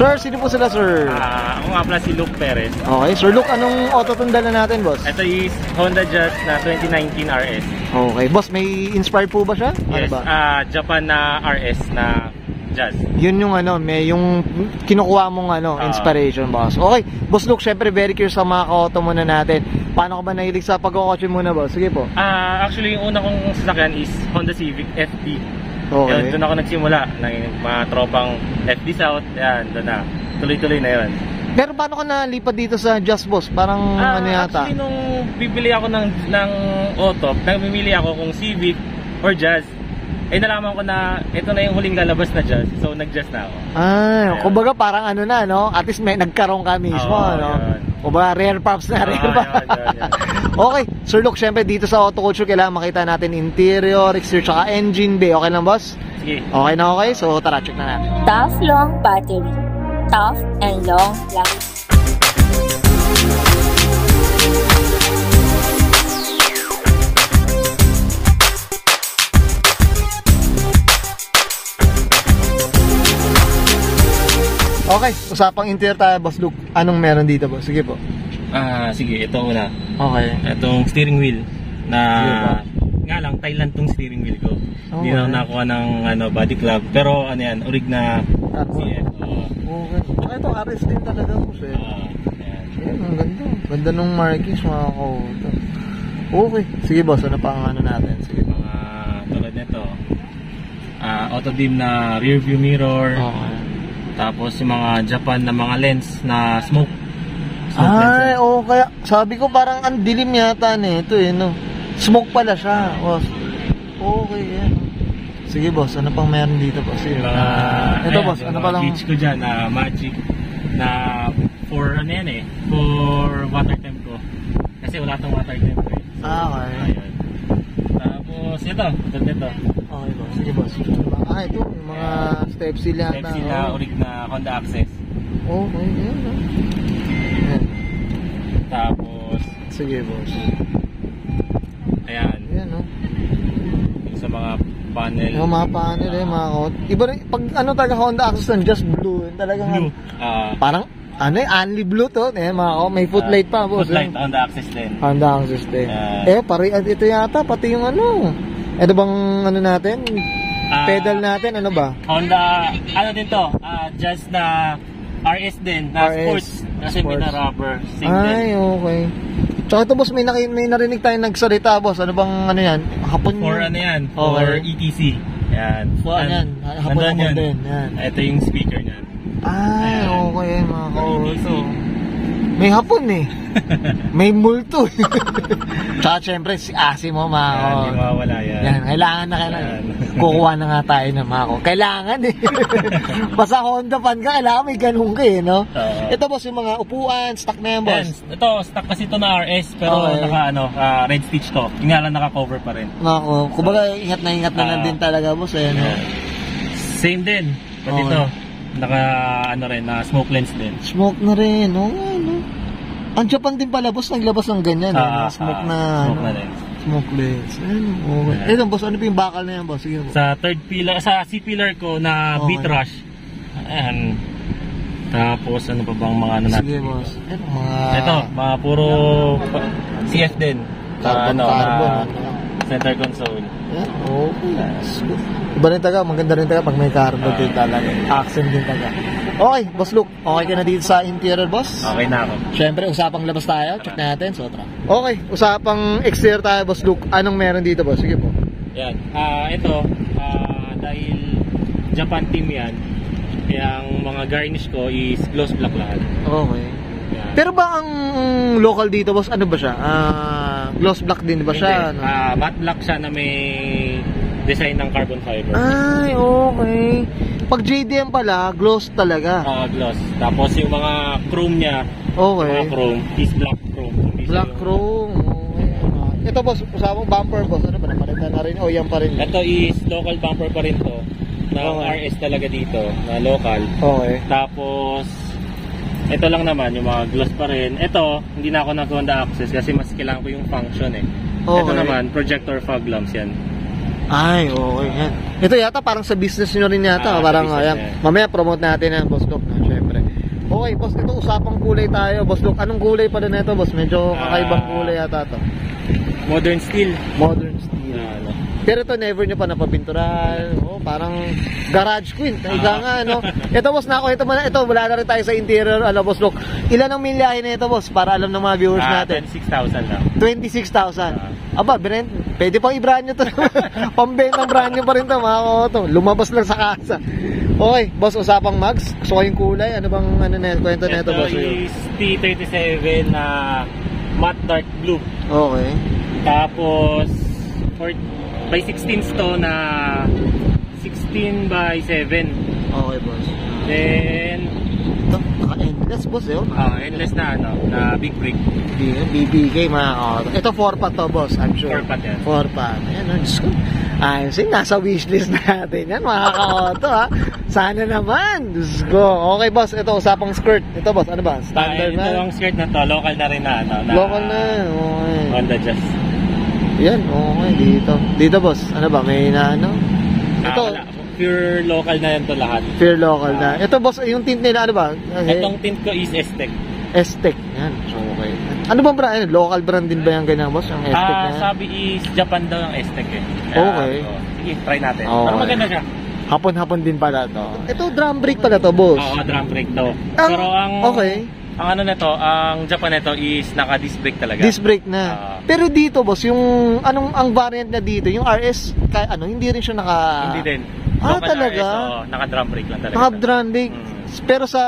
Sir, sino po sila, sir? Ako nga pala si Luke Perez. Okay, Sir Luke, anong auto tong dala natin, boss? Ito is Honda Jazz na 2019 RS. Okay, boss, may inspired po ba siya? Yes, ano ba? Japan na RS na Jazz. Yun yung may yung kinukuha mong inspiration, boss. Okay, boss Luke, syempre very curious sa mga ka-auto muna natin. Paano ka ba nahilig sa pag-kotse muna, boss? Sige po. Actually, yung una kong sasakyan is Honda Civic FD. Okay. Doon ako nagsimula ng mga tropang FD South. Yan, doon na. Tuloy-tuloy na yun. Pero paano ka nalipat dito sa Jazz, boss? Parang yata? Actually, nung bibili ako ng auto, namimili ako kung Civic or Jazz. Nalaman ko na ito na yung huling lalabas na Jazz. So, nag-Jazz na ako. Kumbaga parang at least may nagkaroon ka mismo, Kumbaga rare pops na, rare pops. Okay, Sir Luke, syempre dito sa Auto Culture kailangan makita natin interior, exterior, tsaka engine bay. Okay lang, boss? Sige. Okay na, okay? So, tara, check na natin. Tough long battery. Tough and long life. Okay, usapang interior tayo, boss Luke. Anong meron dito, boss? Sige po. Sige, ito una. Okay. Itong steering wheel na nga lang, Thailand tong steering wheel ko. Hindi na nakuha ng body club. Pero yan, orig na CF. Okay. Ito, RS din talaga po siya. Yan, ang ganda. Ganda nung markings, mga kauto. Okay. Sige, boss, ano pa ang natin? Sige. Mga tulad nito. Auto dim na rear view mirror. Okay. Tapos yung mga Japan na mga lens na smoke. Ay, kaya sabi ko parang ang dilim yata nito no. Smoke pala siya, boss. Okay, yan. Sige, boss, ano pang meron dito, boss? Ito, boss, ano pa lang? Gauge ko dyan, Magic na for for water temp ko. Kasi wala tong water temp ko eh. So, okay. Ayun. Tapos ito. Okay, boss. Sige, boss. Ito, yung mga step seal yata. Step seal na orig na Honda Access. Okay, yan. Tapos, sige, boss. Ayan. Yan, Yung sa mga panel. Yung mga panel, mga kot. Iba rin, pag talaga Honda Access ng just blue, talagang blue. parang, only blue to, mga kot. May footlight pa, boss. Footlight, Honda Access din. Honda Access din. Ito yata, pati yung ito bang natin? Pedal natin, ano ba? Honda, din to? Just na RS din, na RS, sports. Kasi may na rubber. Ay, okay. Tsaka ito, boss, may narinig tayong nagsalita, boss. Ano bang yan? Hapon for yan? For ETC. Yan. Hapon din. Yan. Ito yung speaker niyan. Ay, okay, mga kauto. May hapon may multo. Tsaka syempre si Asimo, Hindi mawawala yan. Yan, kailangan na. Kukuha na nga tayo ng kailangan Basta Honda fan ka, kailangan may ganun ka no? Ito, boss, yung mga upuan, stock na yan, boss. Ito, stock kasi ito na RS, pero red stitch to. Yung lang naka-cover pa rin. Kumbaga ingat na lang din talaga, boss, Same din. Pati ito. Na smoke lens din. Smoke na rin, Ang Japan din pala, boss, naglabas ng ganyan, smoke na lens. Smoke lens. Okay. Ito, boss, ano pa yung bakal na yan, boss? Sige, boss. Sa third pillar, sa C-pillar ko na beat rush. Ayan. Tapos, ano pa bang mga natin? Sige, boss. Ito, mga puro CF din. Carbon. Center console. Okay. Iba rin maganda rin pag may carbon din talaga. Accent din talaga. Okay, boss Luke, okay ka na dito sa interior, boss? Okay na ako. Siyempre, usapang labas tayo. Check natin. So, tara. Okay, usapang exterior tayo, boss Luke. Anong meron dito, boss? Sige po. Yan. Ito, dahil Japan team yan, kaya ang mga garnish ko is gloss black lahat. Okay. Yan. Pero ba ang local dito, boss, ano ba siya? Gloss black din ba siya? Matte black siya na may design ng carbon fiber. Ay, okay. Pag JDM pala, gloss talaga. Gloss. Tapos yung mga chrome niya, mga chrome, is black chrome. Black chrome. Okay. Ito, boss, usapang bumper, boss. Ano ba? Napalitan na rin? O, yan pa rin. Ito is local bumper pa rin to. RS talaga dito, na local. Okay. Tapos, ito lang naman, yung mga gloss pa rin. Ito, hindi na ako nag-Honda Access kasi mas kailangan ko yung function Okay. Ito naman, projector fog lamps yan. Ay, okay yan. Ito yata parang sa business nyo rin yata. Parang, mamaya promote natin yan, boss Luke, syempre. Okay, boss, ito usapang kulay tayo. Boss, look, anong kulay pala nito, boss? Medyo kakaibang kulay yata to. Modern steel. Modern steel. Pero ito, never nyo pa napapinturahan. Oh, parang garage queen. Ika nga, no? Ito, boss, ito, wala na rin tayo sa interior. Ano, boss, look. Ilan ang milyahe na ito, boss? Para alam ng mga viewers natin. 26,000 lang. 26,000. Aba, Brent, pwede pang i-brand nyo to. Pambentang brand nyo pa rin to, mga koto. Lumabas lang sa kasa. Okay, boss, usapang mags. Gusto ko yung kulay. Ano bang kwento na ito, boss? Ito is T37 na matte dark blue. Okay. Tapos, by 16 to na 16 by 7. Okay, boss. Then, ito, naka-endless, boss, eh. endless na, na big brick. BBK, mga koto. Ito, 4-pot to, boss, I'm sure. 4-pot yan. 4-pot. Ayan, Diyos ko. Ayos yun, nasa wishlist natin yan, mga ka-auto, ha. Sana naman, Diyos ko. Okay, boss, ito, usapang skirt. Ito, boss, ano ba? Standard na? Ito ang skirt na to, local na rin na, local na, okay. Honda Jazz. Yan, okay, dito. Dito, boss, ano ba, may na, ano? Ito, wala. Pure local na yan to lahat. Pure local na. Ito, boss, yung tint nila, ano ba? Itong tint ko is Aztec. Aztec, yan, okay. Ano bang brand? Local brand din ba yan ganyan, boss? Yung Aztec na yan? Sabi is Japan daw ang Aztec eh. Okay. Sige, try natin. Okay. Pero maganda siya. Hapon-hapon din pala to. Ito, drum brake pala to, boss. Oo, drum brake to. Pero okay. Ang ano nito, ang Japan nito is naka-disc brake talaga. Disc brake na. Pero dito, boss, yung ang variant na dito, yung RS, hindi rin siya Hindi din. Talaga? RS, naka-drum brake lang talaga. Naka-drum brake. Pero sa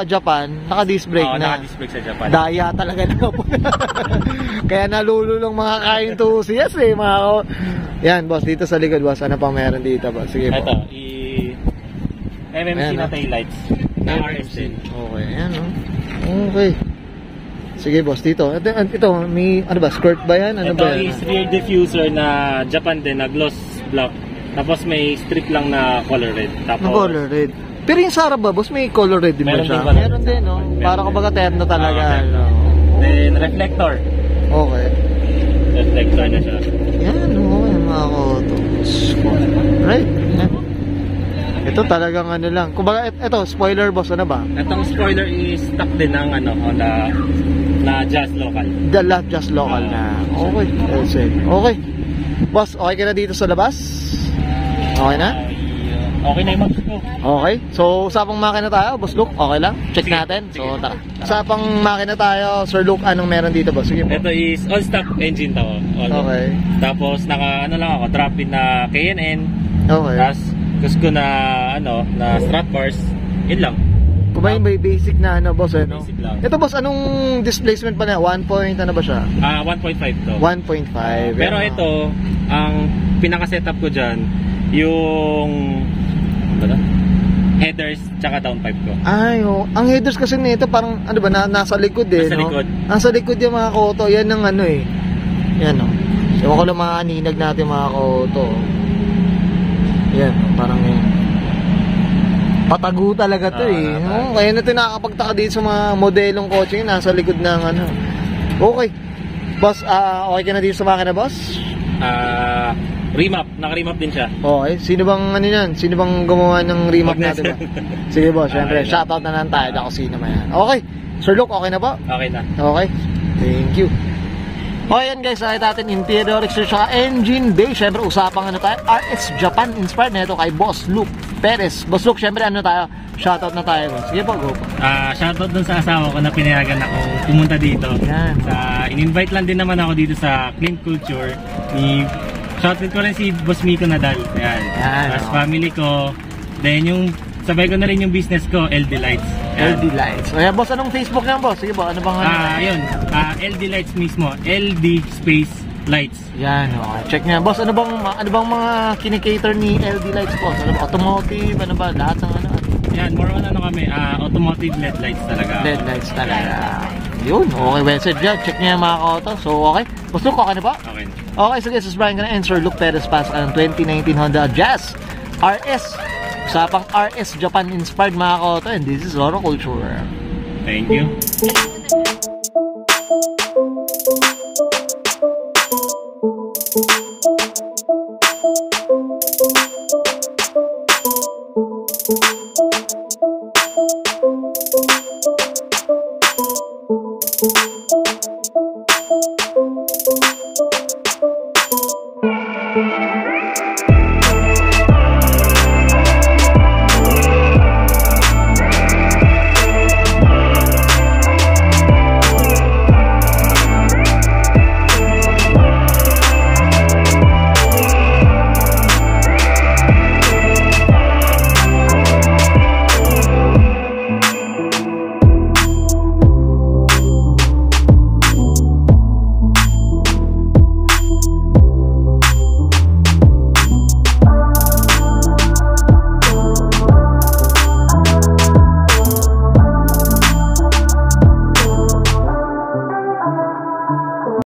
Japan, naka-disc brake na. Naka-disc brake sa Japan. Daya talaga na po. Kaya nalululong mga ka-enthusiast eh. Yan, boss, dito sa likod, boss. Ano pa meron dito, boss? Sige po. Ito, MMC na taillights. Na RS din. Okay, yan, okay. Sige, boss, dito. Ito, may, ano ba, skirt ba yan? Ano ito ba yan? is rear diffuser na Japan din, na gloss black. Tapos may strip lang na color red. Tapos, color red. Pero yung Sarah ba, boss, may color red din ba siya? Meron din, no? Para kumbaga terno talaga. Then, reflector. Okay. Reflector na siya. Yan, okay, mga koto. Right, yan. Ito talagang ano lang. Kumbaga, ito, spoiler, boss, ano ba? Itong spoiler is stock din ng na Jazz local. The lot just local na. Okay, okay. Boss, okay ka na dito sa labas? Okay na? Okay na yung mags ko. Okay. So, usapang makina tayo, Boss Luke. Okay lang? Check natin. So, tara. Usapang makina tayo, Sir Luke, anong meron dito, boss? Sige po. Ito is all-stock engine to. Okay. Tapos, lang ako, drop-in na KNN. Okay. Tapos, gusto ko na, na strut bars. Yun lang. Kumain ba yung basic na, boss, no? Basic lang. Ito, boss, anong displacement pa na? 1 point, ano ba siya? 1.5 to. 1.5. Pero ito, ang pinaka-setup ko dyan, yung headers tsaka downpipe ko. Ay, ang headers kasi nito parang ano ba nasa likod eh, nasa likod. Nasa likod yung mga koto. Yan ang ano eh. Yan oh. Ewan ko lang mga aninag natin mga koto. Yan, parang patago talaga to eh. Kaya na nakakapagtaka dito sa mga modelong kotse nasa likod ng ano. Okay. Boss, okay ka na dito sa makina, boss? Remap, naka-remap din siya. Okay, sino bang ano yan? Sino bang gumawa ng remap natin ba? Sige boss, syempre, shoutout na lang tayo kung sino man yan. Okay, Sir Luke, okay na ba? Okay na. Okay, thank you. Okay yan guys, nakita natin interior, exterior, saka engine bay. Syempre, usapang ano tayo, RS Japan inspired na ito kay Boss Luke Perez. Boss Luke, syempre ano tayo, shoutout na tayo. Sige po, go po. Shoutout dun sa asawa ko na pinayagan ako pumunta dito. Yan. In-invite lang din naman ako dito sa Clean Culture ni shoutout ko rin si Boss Miko Nadal. Ayan. As family ko. Then yung sabay ko na rin yung business ko, LD Lights. Ayan. LD Lights. Ayan, boss, anong Facebook niyan, boss? Sige po, ano bang ano? Yun. LD Lights mismo. LD space Lights. Yan, okay. Check niya. Boss, ano bang mga kinikater ni LD Lights, boss? Ano ba? Automotive, ano ba? Lahat ng ano? Yan, more on ano kami, automotive LED lights talaga. LED lights talaga. Yun, okay, well said dyan. Check niya mga auto. So, okay. Boss Luke, okay na ba? Okay. Okay, so guys, Brian ka na and Sir Luke Perez pasok ng 2019 Honda Jazz RS. Usapang RS Japan inspired mga auto, and this is Oro Culture. Thank you.